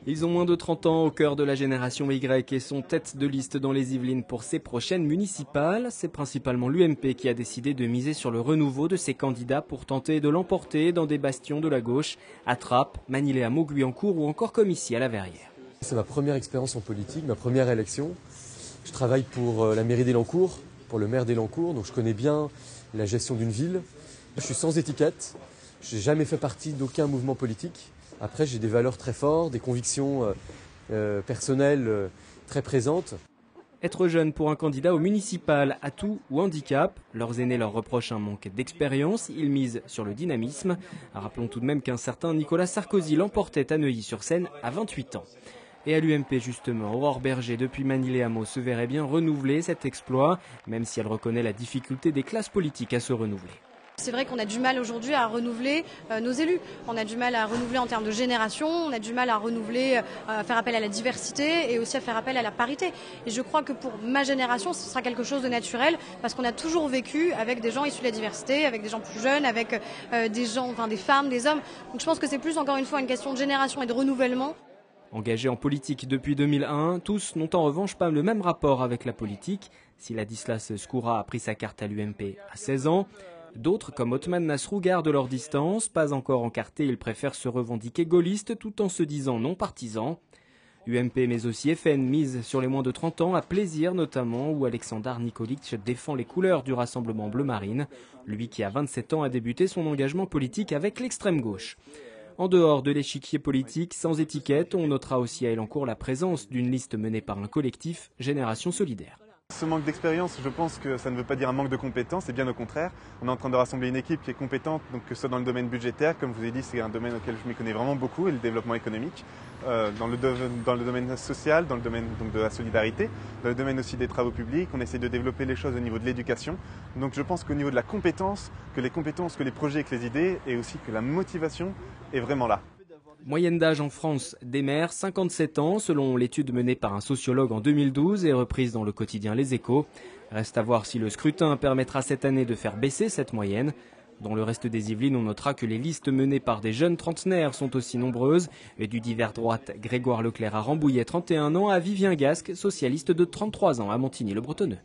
Ils ont moins de 30 ans, au cœur de la génération Y et sont tête de liste dans les Yvelines pour ces prochaines municipales. C'est principalement l'UMP qui a décidé de miser sur le renouveau de ses candidats pour tenter de l'emporter dans des bastions de la gauche, à Trappes, Magny-les-Hameaux, Guyancourt ou encore comme ici à La Verrière. C'est ma première expérience en politique, ma première élection. Je travaille pour la mairie d'Élancourt, pour le maire d'Élancourt, donc je connais bien la gestion d'une ville. Je suis sans étiquette, je n'ai jamais fait partie d'aucun mouvement politique. Après, j'ai des valeurs très fortes, des convictions personnelles très présentes. Être jeune pour un candidat au municipal, atout ou handicap, leurs aînés leur reprochent un manque d'expérience, ils misent sur le dynamisme. Rappelons tout de même qu'un certain Nicolas Sarkozy l'emportait à Neuilly-sur-Seine à 28 ans. Et à l'UMP justement, Aurore Berger depuis Magny-les-Hameaux se verrait bien renouveler cet exploit, même si elle reconnaît la difficulté des classes politiques à se renouveler. C'est vrai qu'on a du mal aujourd'hui à renouveler nos élus. On a du mal à renouveler en termes de génération, on a du mal à renouveler, à faire appel à la diversité et aussi à faire appel à la parité. Et je crois que pour ma génération, ce sera quelque chose de naturel parce qu'on a toujours vécu avec des gens issus de la diversité, avec des gens plus jeunes, avec des gens, enfin des femmes, des hommes. Donc je pense que c'est plus encore une fois une question de génération et de renouvellement. Engagés en politique depuis 2001, tous n'ont en revanche pas le même rapport avec la politique. Si Ladislas Skoura a pris sa carte à l'UMP à 16 ans, d'autres, comme Othman Nasrou, gardent leur distance. Pas encore encartés, ils préfèrent se revendiquer gaullistes tout en se disant non partisans. UMP mais aussi FN mise sur les moins de 30 ans, à Plaisir notamment, où Aleksandar Nikolic défend les couleurs du Rassemblement Bleu Marine. Lui qui à 27 ans a débuté son engagement politique avec l'extrême gauche. En dehors de l'échiquier politique, sans étiquette, on notera aussi à Élancourt la présence d'une liste menée par un collectif, Génération Solidaire. Ce manque d'expérience, je pense que ça ne veut pas dire un manque de compétences, c'est bien au contraire. On est en train de rassembler une équipe qui est compétente, donc que ce soit dans le domaine budgétaire, comme je vous ai dit, c'est un domaine auquel je m'y connais vraiment beaucoup, et le développement économique, dans le domaine social, dans le domaine donc, de la solidarité, dans le domaine aussi des travaux publics, on essaie de développer les choses au niveau de l'éducation. Donc je pense qu'au niveau de la compétence, que les projets et que les idées, et aussi que la motivation est vraiment là. Moyenne d'âge en France des maires, 57 ans, selon l'étude menée par un sociologue en 2012 et reprise dans le quotidien Les Échos. Reste à voir si le scrutin permettra cette année de faire baisser cette moyenne. Dans le reste des Yvelines, on notera que les listes menées par des jeunes trentenaires sont aussi nombreuses. Et du divers droite, Grégoire Leclerc à Rambouillet, 31 ans, à Vivien Gasque, socialiste de 33 ans à Montigny-le-Bretonneux.